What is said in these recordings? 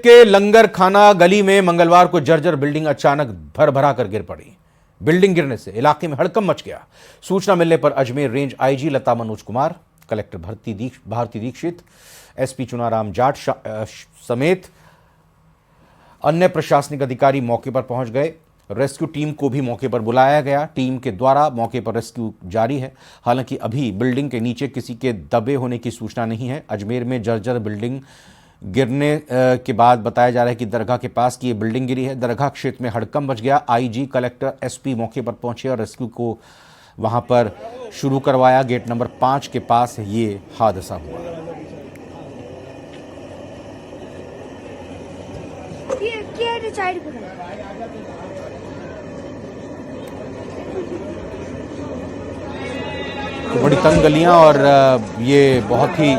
के लंगर खाना गली में मंगलवार को जर्जर बिल्डिंग अचानक भर भरा कर गिर पड़ी। बिल्डिंग गिरने से इलाके में हड़कंप मच गया। सूचना मिलने पर अजमेर रेंज आईजी लता मनोज कुमार, कलेक्टर भारती दीक्षित, एसपी चुनाराम जाट समेत अन्य प्रशासनिक अधिकारी मौके पर पहुंच गए। रेस्क्यू टीम को भी मौके पर बुलाया गया। टीम के द्वारा मौके पर रेस्क्यू जारी है। हालांकि अभी बिल्डिंग के नीचे किसी के दबे होने की सूचना नहीं है। अजमेर में जर्जर बिल्डिंग गिरने के बाद बताया जा रहा है कि दरगाह के पास की ये बिल्डिंग गिरी है। दरगाह क्षेत्र में हड़कंप मच गया। आईजी, कलेक्टर, एसपी मौके पर पहुंचे और रेस्क्यू को वहां पर शुरू करवाया। गेट नंबर 5 के पास ये हादसा हुआ। तो बड़ी तंग गलियां और ये बहुत ही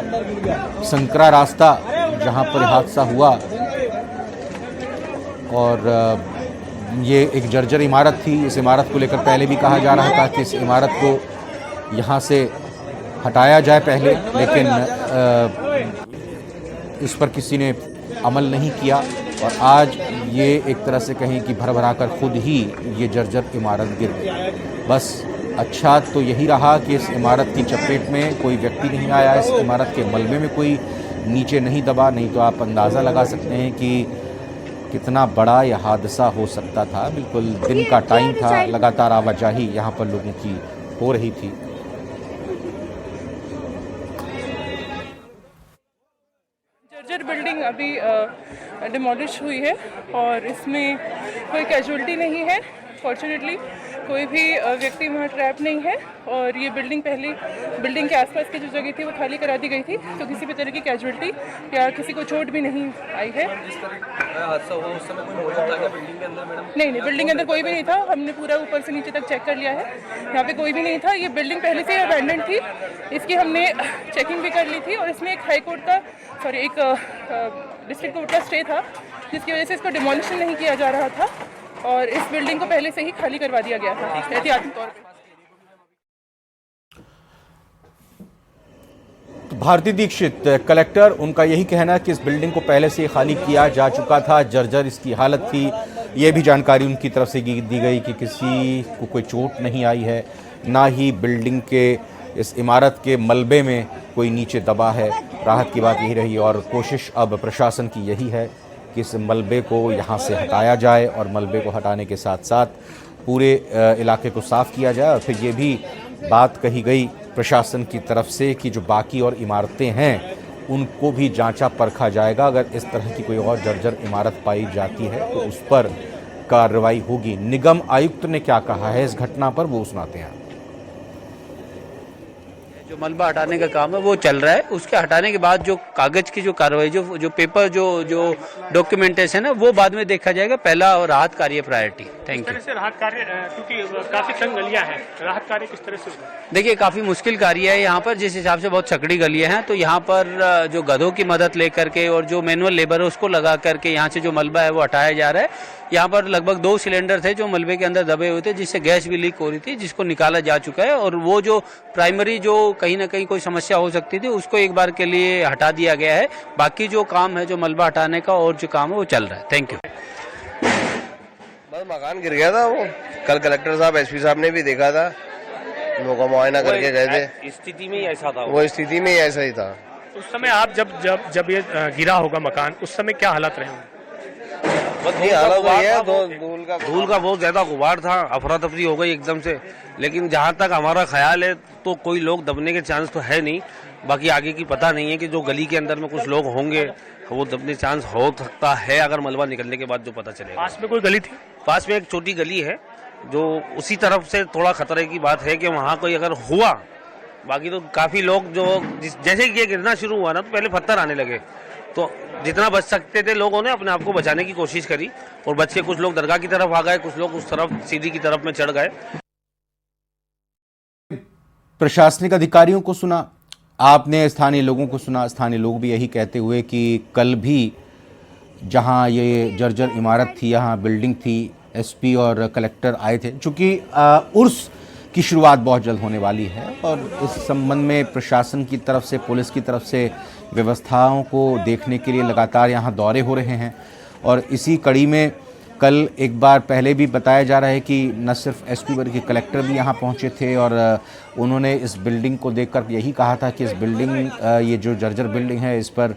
संकरा रास्ता जहां पर हादसा हुआ और ये एक जर्जर इमारत थी। इस इमारत को लेकर पहले भी कहा जा रहा था कि इस इमारत को यहाँ से हटाया जाए पहले, लेकिन इस पर किसी ने अमल नहीं किया और आज ये एक तरह से कहें कि भर भरा कर खुद ही ये जर्जर इमारत गिर गई। बस अच्छा तो यही रहा कि इस इमारत की चपेट में कोई व्यक्ति नहीं आया, इस इमारत के मलबे में कोई नीचे नहीं दबा, नहीं तो आप अंदाज़ा लगा सकते हैं कि कितना बड़ा यह हादसा हो सकता था। बिल्कुल दिन का टाइम था, लगातार आवाजाही यहाँ पर लोगों की हो रही थी। जर्जर बिल्डिंग अभी डिमोलिश हुई है और इसमें कोई कैजुअलिटी नहीं है। फॉर्चुनेटली कोई भी व्यक्ति वहाँ ट्रैप नहीं है और ये बिल्डिंग पहले बिल्डिंग के आसपास की जो जगह थी वो खाली करा दी गई थी, तो किसी भी तरह की कैजुअलिटी या किसी को चोट भी नहीं आई है। हादसा हुआ उस समय कोई मौजूद था क्या बिल्डिंग के अंदर मैडम? नहीं, बिल्डिंग के अंदर कोई भी नहीं था। हमने पूरा ऊपर से नीचे तक चेक कर लिया है, यहाँ पे कोई भी नहीं था। ये बिल्डिंग पहले से अबैंडन्ड थी, इसकी हमने चेकिंग भी कर ली थी और इसमें एक एक डिस्ट्रिक्ट कोर्ट का स्टे था जिसकी वजह से इसको डिमोलिशन नहीं किया जा रहा था और इस बिल्डिंग को पहले से ही खाली करवा दिया गया था एहतियाती तौर पर। भारती दीक्षित, कलेक्टर, उनका यही कहना है कि इस बिल्डिंग को पहले से खाली किया जा चुका था, जर्जर इसकी हालत थी। ये भी जानकारी उनकी तरफ से दी गई कि किसी को कोई चोट नहीं आई है, ना ही बिल्डिंग के इस इमारत के मलबे में कोई नीचे दबा है। राहत की बात यही रही और कोशिश अब प्रशासन की यही है कि इस मलबे को यहाँ से हटाया जाए और मलबे को हटाने के साथ साथ पूरे इलाके को साफ़ किया जाए। और फिर ये भी बात कही गई प्रशासन की तरफ से कि जो बाकी और इमारतें हैं उनको भी जांचा परखा जाएगा। अगर इस तरह की कोई और जर्जर इमारत पाई जाती है तो उस पर कार्रवाई होगी। निगम आयुक्त ने क्या कहा है इस घटना पर, वो सुनाते हैं। जो मलबा हटाने का काम है वो चल रहा है। उसके हटाने के बाद जो कागज की जो कार्रवाई, जो पेपर, जो डॉक्यूमेंटेशन है वो बाद में देखा जाएगा। पहला और राहत कार्य प्रायोरिटी। Thank you. से राहत कार्य, क्योंकि काफी तंग गलियां हैं, राहत कार्य किस तरह से होगा? देखिए, काफी मुश्किल कार्य है यहाँ पर, जिस हिसाब से बहुत सकड़ी गलियां हैं, तो यहाँ पर जो गधों की मदद लेकर के और जो मैनुअल लेबर है उसको लगा करके यहाँ से जो मलबा है वो हटाया जा रहा है। यहाँ पर लगभग 2 सिलेंडर थे जो मलबे के अंदर दबे हुए थे, जिससे गैस भी लीक हो रही थी, जिसको निकाला जा चुका है। और वो जो प्राइमरी जो कहीं ना कहीं कोई समस्या हो सकती थी उसको एक बार के लिए हटा दिया गया है। बाकी जो काम है, जो मलबा हटाने का और जो काम है वो चल रहा है। Thank you. बस मकान गिर गया था। वो कल कलेक्टर साहब, एसपी साहब ने भी देखा था, लोगों का मुआयना करके गए थे। स्थिति में ही ऐसा था, वो स्थिति में ही ऐसा ही था। उस समय आप जब ये गिरा होगा मकान, उस समय क्या हालात रहे होंगे? धूल का बहुत ज्यादा गुबार था, अफरा तफरी हो गई एकदम से। लेकिन जहाँ तक हमारा ख्याल है तो कोई लोग दबने के चांस तो है नहीं। बाकी आगे की पता नहीं है कि जो गली के अंदर में कुछ लोग होंगे वो दबने चांस हो सकता है, अगर मलबा निकलने के बाद जो पता चलेगा। पास में कोई गली थी? पास में एक छोटी गली है जो उसी तरफ से थोड़ा खतरे की बात है कि वहाँ कोई अगर हुआ। बाकी तो काफी लोग जो जैसे ये गिरना शुरू हुआ ना तो पहले पत्थर आने लगे, तो जितना बच सकते थे लोगों ने अपने आप को बचाने की कोशिश करी और बच के कुछ लोग दरगाह की तरफ आ गए, कुछ लोग उस तरफ सीधी की तरफ में चढ़ गए। प्रशासनिक अधिकारियों को सुना आपने, स्थानीय लोगों को सुना। स्थानीय लोग भी यही कहते हुए कि कल भी जहां ये जर्जर इमारत थी, यहाँ बिल्डिंग थी, एसपी और कलेक्टर आए थे। चूंकि उर्स की शुरुआत बहुत जल्द होने वाली है और इस संबंध में प्रशासन की तरफ से, पुलिस की तरफ से व्यवस्थाओं को देखने के लिए लगातार यहाँ दौरे हो रहे हैं। और इसी कड़ी में कल एक बार पहले भी बताया जा रहा है कि न सिर्फ एसपी बल्कि कलेक्टर भी यहाँ पहुँचे थे और उन्होंने इस बिल्डिंग को देखकर यही कहा था कि इस बिल्डिंग, ये जो जर्जर बिल्डिंग है, इस पर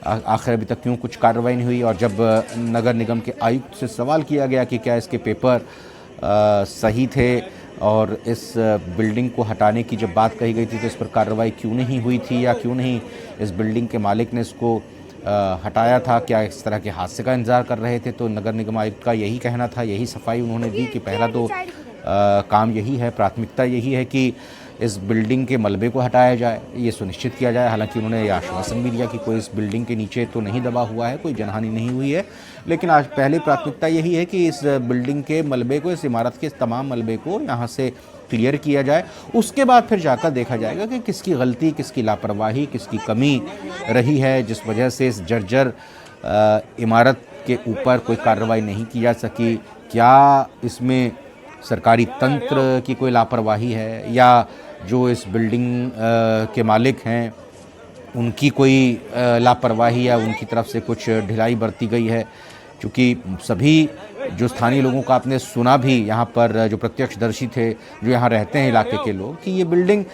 आखिर अभी तक क्यों कुछ कार्रवाई नहीं हुई। और जब नगर निगम के आयुक्त से सवाल किया गया कि क्या इसके पेपर सही थे और इस बिल्डिंग को हटाने की जब बात कही गई थी तो इस पर कार्रवाई क्यों नहीं हुई थी या क्यों नहीं इस बिल्डिंग के मालिक ने इसको हटाया था, क्या इस तरह के हादसे का इंतज़ार कर रहे थे, तो नगर निगम आयुक्त का यही कहना था, यही सफाई उन्होंने दी कि पहला तो काम यही है, प्राथमिकता यही है कि इस बिल्डिंग के मलबे को हटाया जाए, ये सुनिश्चित किया जाए। हालांकि उन्होंने ये आश्वासन भी दिया कि कोई इस बिल्डिंग के नीचे तो नहीं दबा हुआ है, कोई जनहानि नहीं हुई है, लेकिन आज पहले प्राथमिकता यही है कि इस बिल्डिंग के मलबे को, इस इमारत के तमाम मलबे को यहाँ से क्लियर किया जाए। उसके बाद फिर जाकर देखा जाएगा कि किसकी गलती, किसकी लापरवाही, किसकी कमी रही है जिस वजह से इस जर्जर इमारत के ऊपर कोई कार्रवाई नहीं की जा सकी। क्या इसमें सरकारी तंत्र की कोई लापरवाही है या जो इस बिल्डिंग के मालिक हैं उनकी कोई लापरवाही या उनकी तरफ से कुछ ढिलाई बरती गई है। क्योंकि सभी जो स्थानीय लोगों का आपने सुना भी, यहाँ पर जो प्रत्यक्षदर्शी थे, जो यहाँ रहते हैं इलाके के लोग, कि ये बिल्डिंग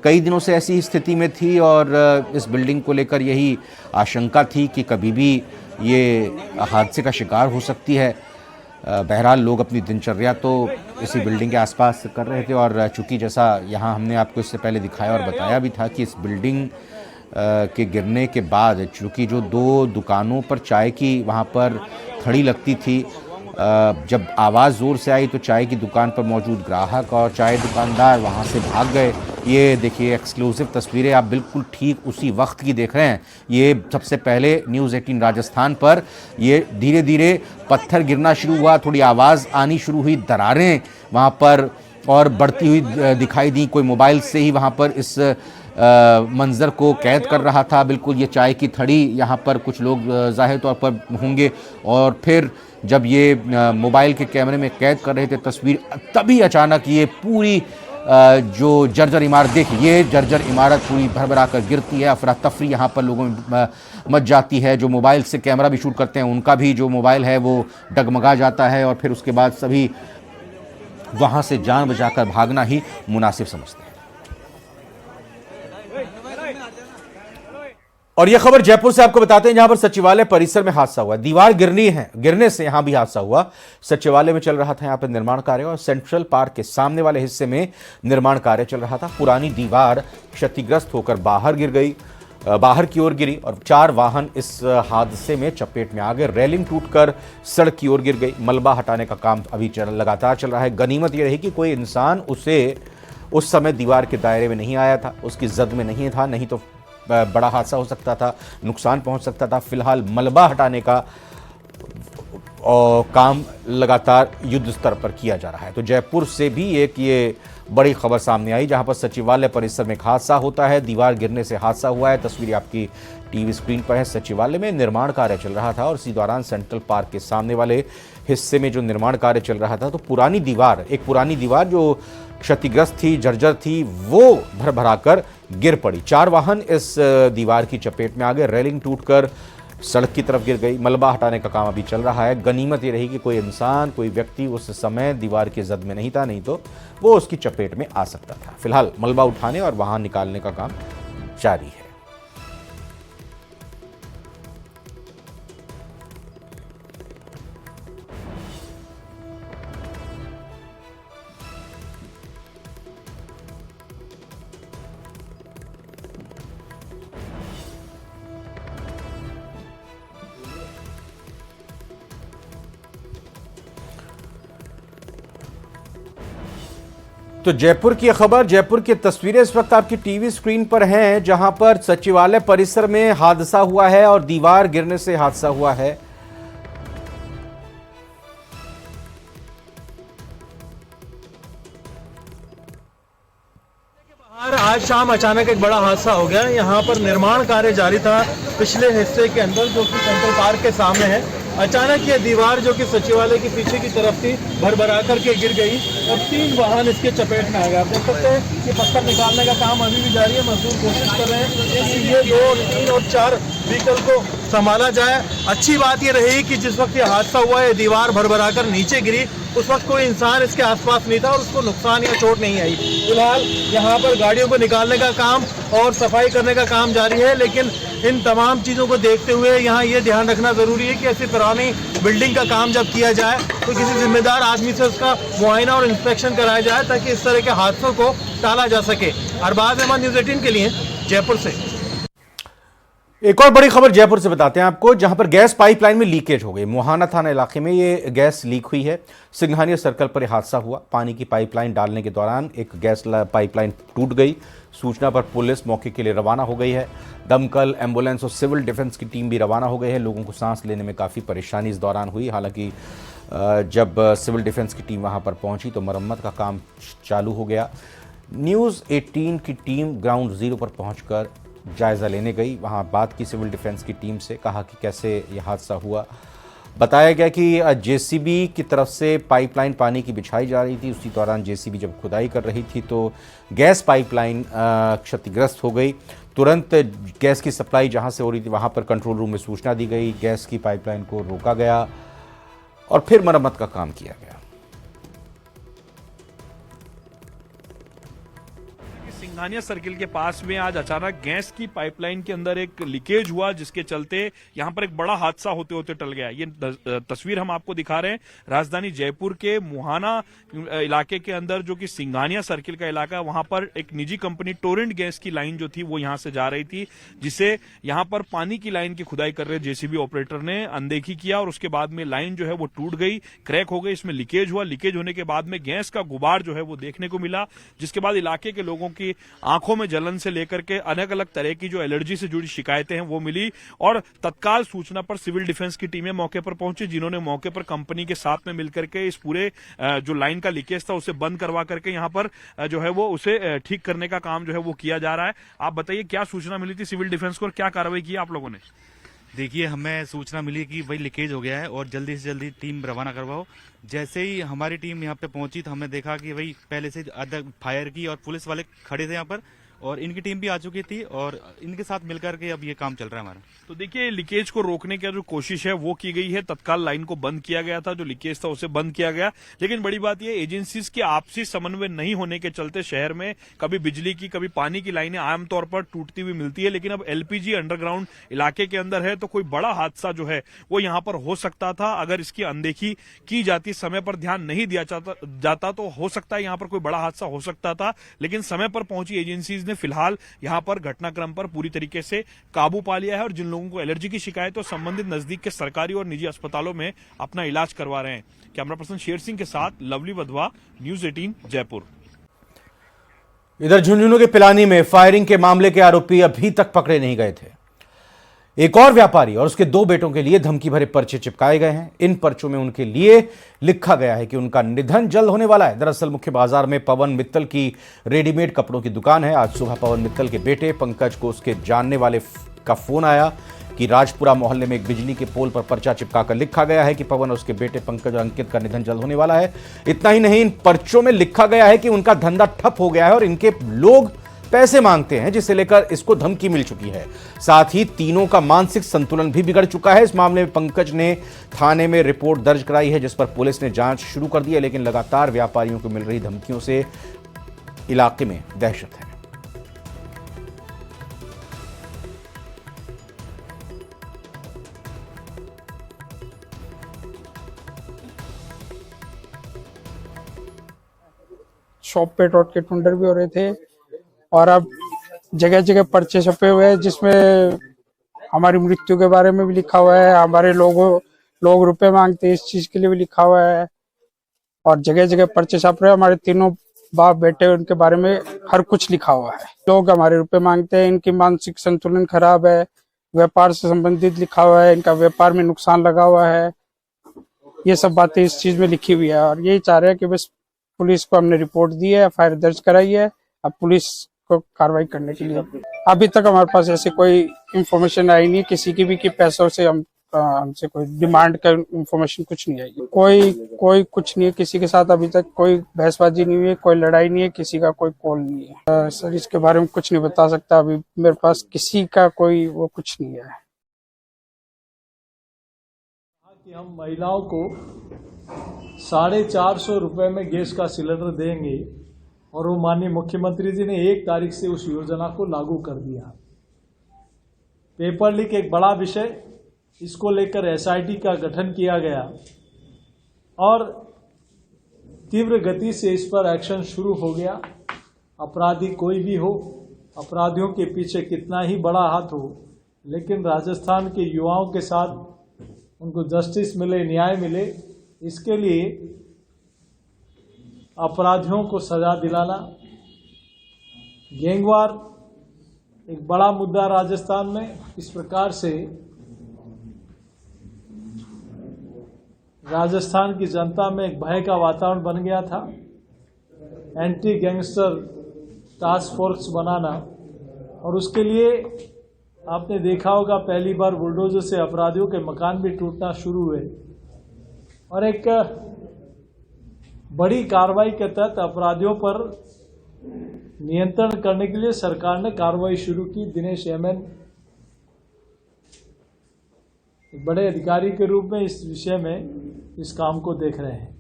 कई दिनों से ऐसी स्थिति में थी और इस बिल्डिंग को लेकर यही आशंका थी कि कभी भी ये हादसे का शिकार हो सकती है। बहरहाल लोग अपनी दिनचर्या तो इसी बिल्डिंग के आसपास कर रहे थे और चूँकि जैसा यहाँ हमने आपको इससे पहले दिखाया और बताया भी था कि इस बिल्डिंग के गिरने के बाद चूँकि जो 2 दुकानों पर चाय की वहाँ पर थड़ी लगती थी, जब आवाज़ ज़ोर से आई तो चाय की दुकान पर मौजूद ग्राहक और चाय दुकानदार वहाँ से भाग गए। ये देखिए एक्सक्लूसिव तस्वीरें आप बिल्कुल ठीक उसी वक्त की देख रहे हैं। ये सबसे पहले न्यूज़ 18 राजस्थान पर ये धीरे धीरे पत्थर गिरना शुरू हुआ, थोड़ी आवाज़ आनी शुरू हुई, दरारें वहाँ पर और बढ़ती हुई दिखाई दी। कोई मोबाइल से ही वहाँ पर इस मंज़र को कैद कर रहा था। बिल्कुल ये चाय की थड़ी यहाँ पर कुछ लोग ज़ाहिर तौर पर होंगे और फिर जब ये मोबाइल के कैमरे में कैद कर रहे थे तस्वीर, तभी अचानक ये पूरी जो जर्जर इमारत, देखिए ये जर्जर इमारत पूरी भरभरा कर गिरती है। अफरा तफरी यहाँ पर लोगों में मच जाती है। जो मोबाइल से कैमरा भी शूट करते हैं उनका भी जो मोबाइल है वो डगमगा जाता है और फिर उसके बाद सभी वहाँ से जान बचाकर भागना ही मुनासिब समझते हैं। और यह खबर जयपुर से आपको बताते हैं जहां पर सचिवालय परिसर में हादसा हुआ। दीवार गिरने से यहां भी हादसा हुआ। सचिवालय में चल रहा था यहां पर निर्माण कार्य और सेंट्रल पार्क के सामने वाले हिस्से में निर्माण कार्य चल रहा था। पुरानी दीवार क्षतिग्रस्त होकर बाहर की ओर गिरी और 4 वाहन इस हादसे में चपेट में आ गए। रेलिंग टूटकर सड़क की ओर गिर गई। मलबा हटाने का काम अभी लगातार चल रहा है। गनीमत यह रही कि कोई इंसान उस समय दीवार के दायरे में नहीं आया था, उसकी जद में नहीं था, नहीं तो बड़ा हादसा हो सकता था, नुकसान पहुंच सकता था। फिलहाल मलबा हटाने का काम लगातार युद्ध स्तर पर किया जा रहा है। तो जयपुर से भी एक ये बड़ी खबर सामने आई जहां पर सचिवालय परिसर में एक हादसा होता है। दीवार गिरने से हादसा हुआ है। तस्वीरें आपकी टीवी स्क्रीन पर है। सचिवालय में निर्माण कार्य चल रहा था और इसी दौरान सेंट्रल पार्क के सामने वाले हिस्से में जो निर्माण कार्य चल रहा था तो एक पुरानी दीवार जो क्षतिग्रस्त थी, जर्जर थी, वो भरभरा कर गिर पड़ी। 4 वाहन इस दीवार की चपेट में आ गए। रेलिंग टूटकर सड़क की तरफ गिर गई। मलबा हटाने का काम अभी चल रहा है। गनीमत ये रही कि कोई इंसान, कोई व्यक्ति उस समय दीवार की जद में नहीं था, नहीं तो वो उसकी चपेट में आ सकता था। फिलहाल मलबा उठाने और वाहन निकालने का काम जारी है। तो जयपुर की खबर, जयपुर की तस्वीरें इस वक्त आपकी टीवी स्क्रीन पर हैं जहां पर सचिवालय परिसर में हादसा हुआ है और दीवार गिरने से हादसा हुआ है। आज शाम अचानक एक बड़ा हादसा हो गया। यहाँ पर निर्माण कार्य जारी था पिछले हिस्से के अंदर जो कि सेंट्रल पार्क के सामने है। अचानक ये दीवार जो कि सचिवालय के पीछे की तरफ थी भरभरा करके गिर गई और 3 वाहन इसके चपेट में आ गए। आप देख सकते हैं कि पत्थर निकालने का काम अभी भी जारी है, मजदूर कोशिश कर रहे हैं कि ये 2, 3 और 4 व्हीकल को संभाला जाए। अच्छी बात ये रही कि जिस वक्त ये हादसा हुआ है दीवार भरभरा कर नीचे गिरी, उस वक्त कोई इंसान इसके आसपास नहीं था और उसको नुकसान या चोट नहीं आई। फिलहाल यहाँ पर गाड़ियों को निकालने का काम और सफाई करने का काम जारी है, लेकिन इन तमाम चीज़ों को देखते हुए यहाँ ये ध्यान रखना ज़रूरी है कि ऐसी पुरानी बिल्डिंग का काम जब किया जाए तो किसी जिम्मेदार आदमी से उसका मुआयना और इंस्पेक्शन कराया जाए ताकि इस तरह के हादसों को टाला जा सके। अरबाज अहमद, न्यूज़ 18 के लिए, जयपुर से। एक और बड़ी खबर जयपुर से बताते हैं आपको, जहां पर गैस पाइपलाइन में लीकेज हो गई। मुहाना थाना इलाके में ये गैस लीक हुई है। सिंघानिया सर्कल पर यह हादसा हुआ। पानी की पाइपलाइन डालने के दौरान एक गैस पाइपलाइन टूट गई। सूचना पर पुलिस मौके के लिए रवाना हो गई है। दमकल, एम्बुलेंस और सिविल डिफेंस की टीम भी रवाना हो गई है। लोगों को सांस लेने में काफ़ी परेशानी इस दौरान हुई। हालांकि जब सिविल डिफेंस की टीम वहां पर पहुंची तो मरम्मत का काम चालू हो गया। न्यूज़ 18 की टीम ग्राउंड जीरो पर पहुंचकर जायज़ा लेने गई। वहां बात की सिविल डिफेंस की टीम से, कहा कि कैसे यह हादसा हुआ। बताया गया कि जेसीबी की तरफ से पाइपलाइन पानी की बिछाई जा रही थी। उसी दौरान जेसीबी जब खुदाई कर रही थी तो गैस पाइपलाइन क्षतिग्रस्त हो गई। तुरंत गैस की सप्लाई जहां से हो रही थी वहां पर कंट्रोल रूम में सूचना दी गई। गैस की पाइपलाइन को रोका गया और फिर मरम्मत का काम किया गया। सिंघानिया सर्किल के पास में आज अचानक गैस की पाइपलाइन के अंदर एक लीकेज हुआ, जिसके चलते यहां पर एक बड़ा हादसा होते होते टल गया। ये तस्वीर हम आपको दिखा रहे हैं राजधानी जयपुर के मुहाना इलाके के अंदर, जो कि सिंघानिया सर्किल का इलाका है। वहां पर एक निजी कंपनी टोरेंट गैस की लाइन जो थी वो यहां से जा रही थी, जिसे यहां पर पानी की लाइन की खुदाई कर रहे जेसीबी ऑपरेटर ने अनदेखी किया और उसके बाद में लाइन जो है वो टूट गई, क्रैक हो गई। इसमें लीकेज हुआ। लीकेज होने के बाद में गैस का गुबार जो है वो देखने को मिला, जिसके बाद इलाके के लोगों की आंखों में जलन से लेकर के अलग अलग तरह की जो एलर्जी से जुड़ी शिकायतें हैं वो मिली और तत्काल सूचना पर सिविल डिफेंस की टीमें मौके पर पहुंची, जिन्होंने मौके पर कंपनी के साथ में मिलकर के इस पूरे जो लाइन का लीकेज था उसे बंद करवा करके यहां पर जो है वो उसे ठीक करने का काम जो है वो किया जा रहा है। आप बताइए क्या सूचना मिली थी सिविल डिफेंस को और क्या कार्रवाई की आप लोगों ने? देखिए, हमें सूचना मिली कि भाई लीकेज हो गया है और जल्दी से जल्दी टीम रवाना करवाओ। जैसे ही हमारी टीम यहाँ पे पहुंची तो हमने देखा कि भाई पहले से फायर की और पुलिस वाले खड़े थे यहाँ पर और इनकी टीम भी आ चुकी थी और इनके साथ मिलकर के अब ये काम चल रहा है हमारा। तो देखिए, लीकेज को रोकने की जो कोशिश है वो की गई है। तत्काल लाइन को बंद किया गया था, जो लीकेज था उसे बंद किया गया। लेकिन बड़ी बात यह, एजेंसीज की आपसी समन्वय नहीं होने के चलते शहर में कभी बिजली की कभी पानी की लाइनें आमतौर पर टूटती हुई मिलती है। लेकिन अब एलपीजी अंडरग्राउंड इलाके के अंदर है तो कोई बड़ा हादसा जो है वो यहां पर हो सकता था। अगर इसकी अनदेखी की जाती, समय पर ध्यान नहीं दिया जाता तो हो सकता है यहां पर कोई बड़ा हादसा हो सकता था। लेकिन समय पर पहुंची एजेंसीज ने फिलहाल यहां पर घटनाक्रम पर पूरी तरीके से काबू पा लिया है और जिन लोगों को एलर्जी की शिकायत है संबंधित नजदीक के सरकारी और निजी अस्पतालों में अपना इलाज करवा रहे हैं। कैमरा पर्सन शेर सिंह के साथ लवली वधवा, न्यूज़ 18 जयपुर। इधर झुंझुनू के पिलानी में फायरिंग के मामले के आरोपी अभी तक पकड़े नहीं गए थे। एक और व्यापारी और उसके 2 बेटों के लिए धमकी भरे पर्चे चिपकाए गए हैं। इन पर्चों में उनके लिए लिखा गया है कि उनका निधन जल्द होने वाला है। दरअसल मुख्य बाजार में पवन मित्तल की रेडीमेड कपड़ों की दुकान है। आज सुबह पवन मित्तल के बेटे पंकज को उसके जानने वाले का फोन आया कि राजपुरा मोहल्ले में एक बिजली के पोल पर पर्चा चिपकाकर लिखा गया है कि पवन और उसके बेटे पंकज और अंकित का निधन जल्द होने वाला है। इतना ही नहीं, इन पर्चों में लिखा गया है कि उनका धंधा ठप हो गया है और इनके लोग पैसे मांगते हैं, जिसे लेकर इसको धमकी मिल चुकी है। साथ ही तीनों का मानसिक संतुलन भी बिगड़ चुका है। इस मामले में पंकज ने थाने में रिपोर्ट दर्ज कराई है, जिस पर पुलिस ने जांच शुरू कर दी है। लेकिन लगातार व्यापारियों को मिल रही धमकियों से इलाके में दहशत है। शॉप पे टोट के टुंडर भी हो रहे थे और अब जगह जगह पर्चे छपे हुए हैं जिसमें हमारी मृत्यु के बारे में भी लिखा हुआ है। हमारे लोग रुपए मांगते हैं इस चीज के लिए भी लिखा हुआ है और जगह जगह पर्चे छप रहे हैं। हमारे तीनों बाप बेटे उनके बारे में हर कुछ लिखा हुआ है। लोग हमारे रुपए मांगते हैं, इनकी मानसिक संतुलन खराब है, व्यापार से संबंधित लिखा हुआ है, इनका व्यापार में नुकसान लगा हुआ है। ये सब बातें इस चीज में लिखी हुई है और यही चाह रहे हैं कि बस पुलिस को हमने रिपोर्ट दी है, एफआईआर दर्ज कराई है, अब पुलिस को कार्रवाई करने के लिए। अभी तक हमारे पास ऐसे कोई इंफॉर्मेशन आई नहीं किसी की भी कि पैसों से हम हमसे कोई डिमांड का इंफॉर्मेशन कुछ नहीं आई। कोई कुछ नहीं है, किसी के साथ अभी तक कोई बहसबाजी नहीं हुई है, कोई लड़ाई नहीं है, किसी का कोई कॉल नहीं है। सर इसके बारे में कुछ नहीं बता सकता, अभी मेरे पास किसी का कोई वो कुछ नहीं है। कि हम महिलाओं को 450 रुपये में गैस का सिलेंडर देंगे और वो माननीय मुख्यमंत्री जी ने 1 तारीख से उस योजना को लागू कर दिया। पेपर लीक एक बड़ा विषय, इसको लेकर एसआईटी का गठन किया गया और तीव्र गति से इस पर एक्शन शुरू हो गया। अपराधी कोई भी हो, अपराधियों के पीछे कितना ही बड़ा हाथ हो, लेकिन राजस्थान के युवाओं के साथ उनको जस्टिस मिले, न्याय मिले, इसके लिए अपराधियों को सजा दिलाना। गैंगवार एक बड़ा मुद्दा राजस्थान में। इस प्रकार से राजस्थान की जनता में एक भय का वातावरण बन गया था। एंटी गैंगस्टर टास्क फोर्स बनाना, और उसके लिए आपने देखा होगा पहली बार बुलडोजर से अपराधियों के मकान भी टूटना शुरू हुए और एक बड़ी कार्रवाई के तहत अपराधियों पर नियंत्रण करने के लिए सरकार ने कार्रवाई शुरू की। दिनेश एमएन एक बड़े अधिकारी के रूप में इस विषय में इस काम को देख रहे हैं।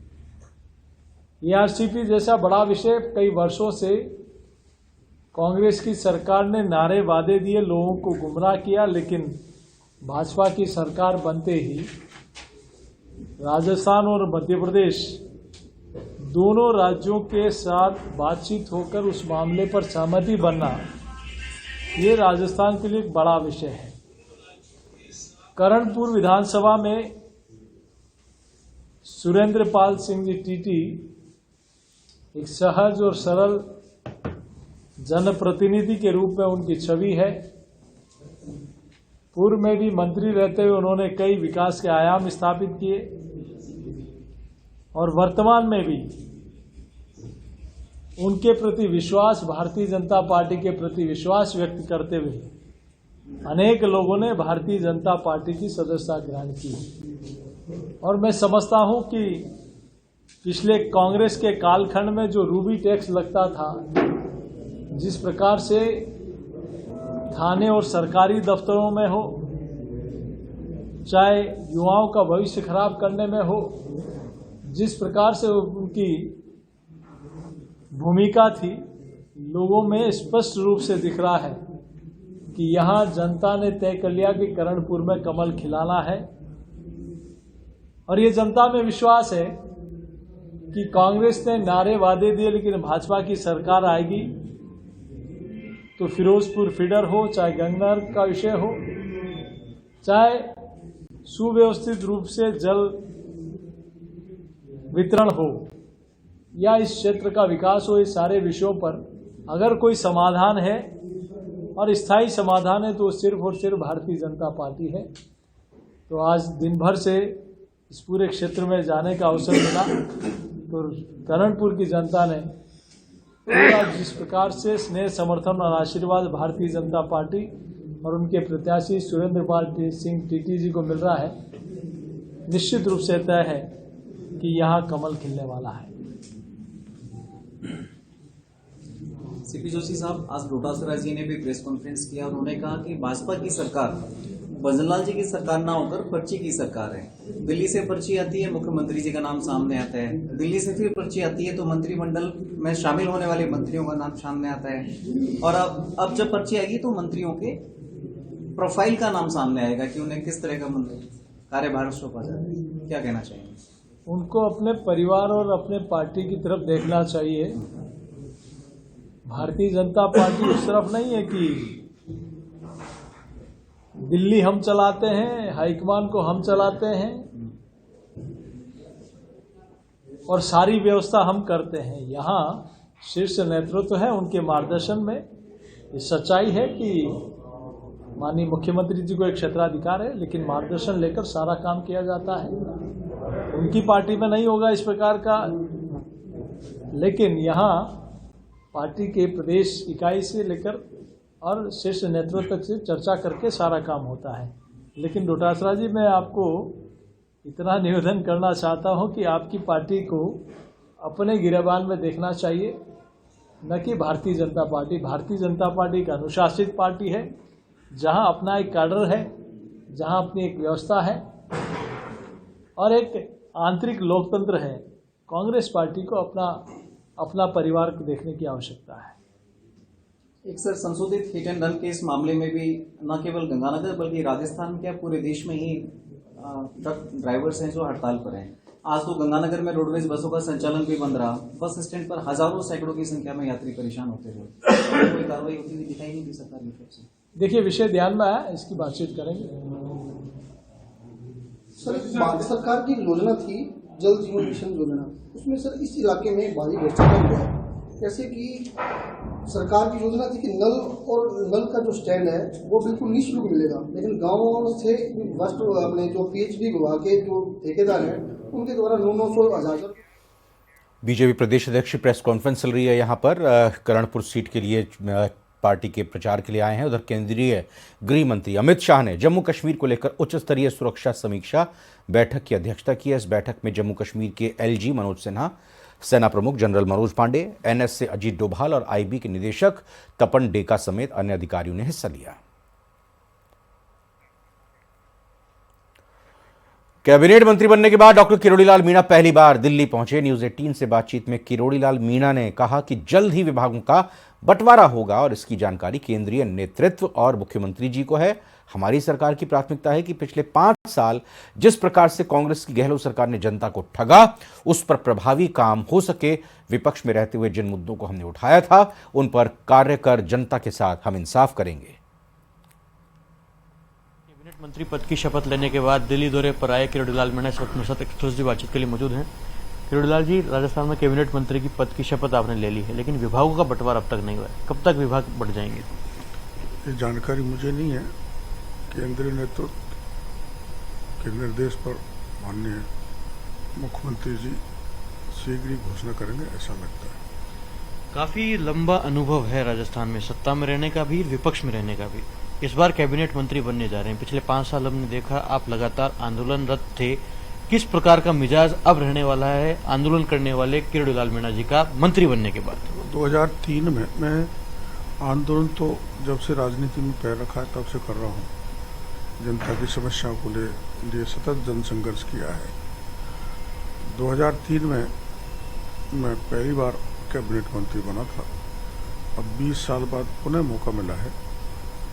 ईआरसीपी जैसा बड़ा विषय कई वर्षों से कांग्रेस की सरकार ने नारे वादे दिए, लोगों को गुमराह किया, लेकिन भाजपा की सरकार बनते ही राजस्थान और मध्य प्रदेश दोनों राज्यों के साथ बातचीत होकर उस मामले पर सहमति बनना, ये राजस्थान के लिए एक बड़ा विषय है। करणपुर विधानसभा में सुरेंद्र पाल सिंह जी टीटी एक सहज और सरल जनप्रतिनिधि के रूप में उनकी छवि है। पूर्व में भी मंत्री रहते हुए उन्होंने कई विकास के आयाम स्थापित किए और वर्तमान में भी उनके प्रति विश्वास, भारतीय जनता पार्टी के प्रति विश्वास व्यक्त करते हुए अनेक लोगों ने भारतीय जनता पार्टी की सदस्यता ग्रहण की। और मैं समझता हूं कि पिछले कांग्रेस के कालखंड में जो रूबी टैक्स लगता था, जिस प्रकार से थाने और सरकारी दफ्तरों में हो, चाहे युवाओं का भविष्य खराब करने में हो, जिस प्रकार से उनकी भूमिका थी, लोगों में स्पष्ट रूप से दिख रहा है कि यहाँ जनता ने तय कर लिया कि करणपुर में कमल खिलाना है। और ये जनता में विश्वास है कि कांग्रेस ने नारे वादे दिए, लेकिन भाजपा की सरकार आएगी तो फिरोजपुर फीडर हो, चाहे गंगनहर का विषय हो, चाहे सुव्यवस्थित रूप से जल वितरण हो, या इस क्षेत्र का विकास हो, इस सारे विषयों पर अगर कोई समाधान है और स्थायी समाधान है तो सिर्फ और सिर्फ भारतीय जनता पार्टी है। तो आज दिन भर से इस पूरे क्षेत्र में जाने का अवसर मिला, तो करणपुर की जनता ने पूरा जिस प्रकार से स्नेह, समर्थन और आशीर्वाद भारतीय जनता पार्टी और उनके प्रत्याशी सुरेंद्र पाल सिंह टीटी जी को मिल रहा है, निश्चित रूप से तय है कि यहाँ कमल खिलने वाला है। सीपी जोशी साहब, आज डोटासरा जी ने भी प्रेस कॉन्फ्रेंस किया। उन्होंने कहा कि भाजपा की सरकार भजनलाल जी की सरकार ना होकर पर्ची की सरकार है। दिल्ली से पर्ची आती है, मुख्यमंत्री जी का नाम सामने आता है। दिल्ली से फिर पर्ची आती है तो मंत्रिमंडल में शामिल होने वाले मंत्रियों का नाम सामने आता है। और अब जब पर्ची आएगी तो मंत्रियों के प्रोफाइल का नाम सामने आएगा कि उन्हें किस तरह का कार्यभार सौंपा जाए। क्या कहना चाहिए? उनको अपने परिवार और अपने पार्टी की तरफ देखना चाहिए। भारतीय जनता पार्टी उस तरफ नहीं है कि दिल्ली हम चलाते हैं, हाईकमान को हम चलाते हैं और सारी व्यवस्था हम करते हैं। यहाँ शीर्ष नेतृत्व है, उनके मार्गदर्शन में ये सच्चाई है कि माननीय मुख्यमंत्री जी को एक क्षेत्राधिकार है, लेकिन मार्गदर्शन लेकर सारा काम किया जाता है। उनकी पार्टी में नहीं होगा इस प्रकार का, लेकिन यहाँ पार्टी के प्रदेश इकाई से लेकर और शीर्ष नेतृत्व तक से चर्चा करके सारा काम होता है। लेकिन डोटासरा जी, मैं आपको इतना निवेदन करना चाहता हूं कि आपकी पार्टी को अपने गिरेबान में देखना चाहिए, न कि भारतीय जनता पार्टी। भारतीय जनता पार्टी एक अनुशासित पार्टी है, जहां अपना एक कैडर है, जहां अपनी एक व्यवस्था है और एक आंतरिक लोकतंत्र है। कांग्रेस पार्टी को अपना परिवार को देखने की आवश्यकता है। एक सर, संशोधित हिट एंड रन के इस मामले में भी न केवल गंगानगर बल्कि राजस्थान के पूरे देश में ही ट्रक ड्राइवर्स हैं जो हड़ताल पर हैं। आज तो गंगानगर में रोडवेज बसों का संचालन भी बंद रहा। बस स्टैंड पर हजारों सैकड़ों की संख्या में यात्री परेशान होते रहे। कोई कार्रवाई होती हुई दिखाई नहीं दी सरकार की तरफ से। देखिए, विषय ध्यान में आया, इसकी बातचीत करेंगे। सर, भारत सरकार की योजना थी जल जीवन मिशन योजना, उसमें सर इस इलाके में भारी भ्रष्टाचार हुआ है। जैसे कि सरकार की योजना थी कि नल का जो स्टैंड है वो बिल्कुल निःशुल्क मिलेगा, लेकिन गाँवों से वस्ट अपने जो पीएचडी विभाग के जो ठेकेदार हैं उनके द्वारा 900-1000। बीजेपी प्रदेश अध्यक्ष प्रेस कॉन्फ्रेंस चल रही है यहाँ पर। करणपुर सीट के लिए पार्टी के प्रचार के लिए आए हैं। उधर केंद्रीय गृह मंत्री अमित शाह ने जम्मू कश्मीर को लेकर उच्च स्तरीय सुरक्षा समीक्षा बैठक की अध्यक्षता की है। इस बैठक में जम्मू कश्मीर के एलजी मनोज सिन्हा, सेना प्रमुख जनरल मनोज पांडे, एनएस से अजीत डोभाल और आईबी के निदेशक तपन डेका समेत अन्य अधिकारियों ने हिस्सा लिया। कैबिनेट मंत्री बनने के बाद डॉक्टर किरोड़ीलाल मीणा पहली बार दिल्ली पहुंचे। न्यूज 18 से बातचीत में किरोड़ीलाल मीणा ने कहा कि जल्द ही विभागों का बंटवारा होगा और इसकी जानकारी केंद्रीय नेतृत्व और मुख्यमंत्री जी को है। हमारी सरकार की प्राथमिकता है कि पिछले 5 साल जिस प्रकार से कांग्रेस की गहलोत सरकार ने जनता को ठगा, उस पर प्रभावी काम हो सके। विपक्ष में रहते हुए जिन मुद्दों को हमने उठाया था उन पर कार्य कर जनता के साथ हम इंसाफ करेंगे। कैबिनेट मंत्री पद की शपथ लेने के बाद दिल्ली दौरे पर आए किरोड़ीलाल मीणा इस वक्त मेरे साथ एक्सक्लूसिव बातचीत के लिए मौजूद हैं। किरोड़ीलाल जी, राजस्थान में कैबिनेट मंत्री की पद की शपथ आपने ले ली है, लेकिन विभागों का बंटवारा अब तक नहीं हुआ है। कब तक विभाग बढ़ जाएंगे? ये जानकारी मुझे नहीं है। केंद्रीय नेतृत्व के निर्देश पर माननीय मुख्यमंत्री जी शीघ्र ही घोषणा करेंगे, ऐसा लगता है। काफी लंबा अनुभव है राजस्थान में, सत्ता में रहने का भी, विपक्ष में रहने का भी। इस बार कैबिनेट मंत्री बनने जा रहे हैं। पिछले 5 साल हमने देखा आप लगातार आंदोलनरत थे। किस प्रकार का मिजाज अब रहने वाला है आंदोलन करने वाले किरोड़ीलाल मीणा जी का मंत्री बनने के बाद? 2003 में मैं आंदोलन तो जब से राजनीति में पैर रखा है तब से कर रहा हूँ। जनता की समस्याओं को लिए सतत जनसंघर्ष किया है। 2003 में मैं पहली बार कैबिनेट मंत्री बना था। अब 20 साल बाद पुनः मौका मिला है।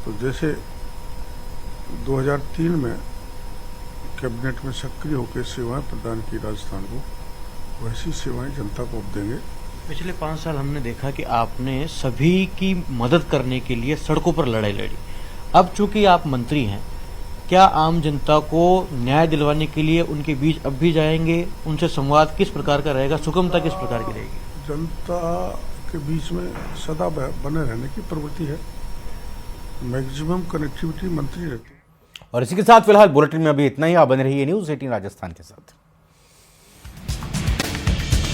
तो जैसे 2003 में कैबिनेट में सक्रिय होकर सेवाएं प्रदान की राजस्थान को, वैसी सेवाएं जनता को अब देंगे। पिछले 5 साल हमने देखा कि आपने सभी की मदद करने के लिए सड़कों पर लड़ाई लड़ी। अब चूंकि आप मंत्री हैं, क्या आम जनता को न्याय दिलवाने के लिए उनके बीच अब भी जाएंगे? उनसे संवाद किस प्रकार का रहेगा? सुगमता किस प्रकार की रहेगी? जनता के बीच में सदा बने रहने की प्रवृत्ति है। मैक्सिमम कनेक्टिविटी मंत्री रहती है। और इसी के साथ फिलहाल बुलेटिन में अभी इतना ही। आप बने रहिए न्यूज 18 राजस्थान के साथ।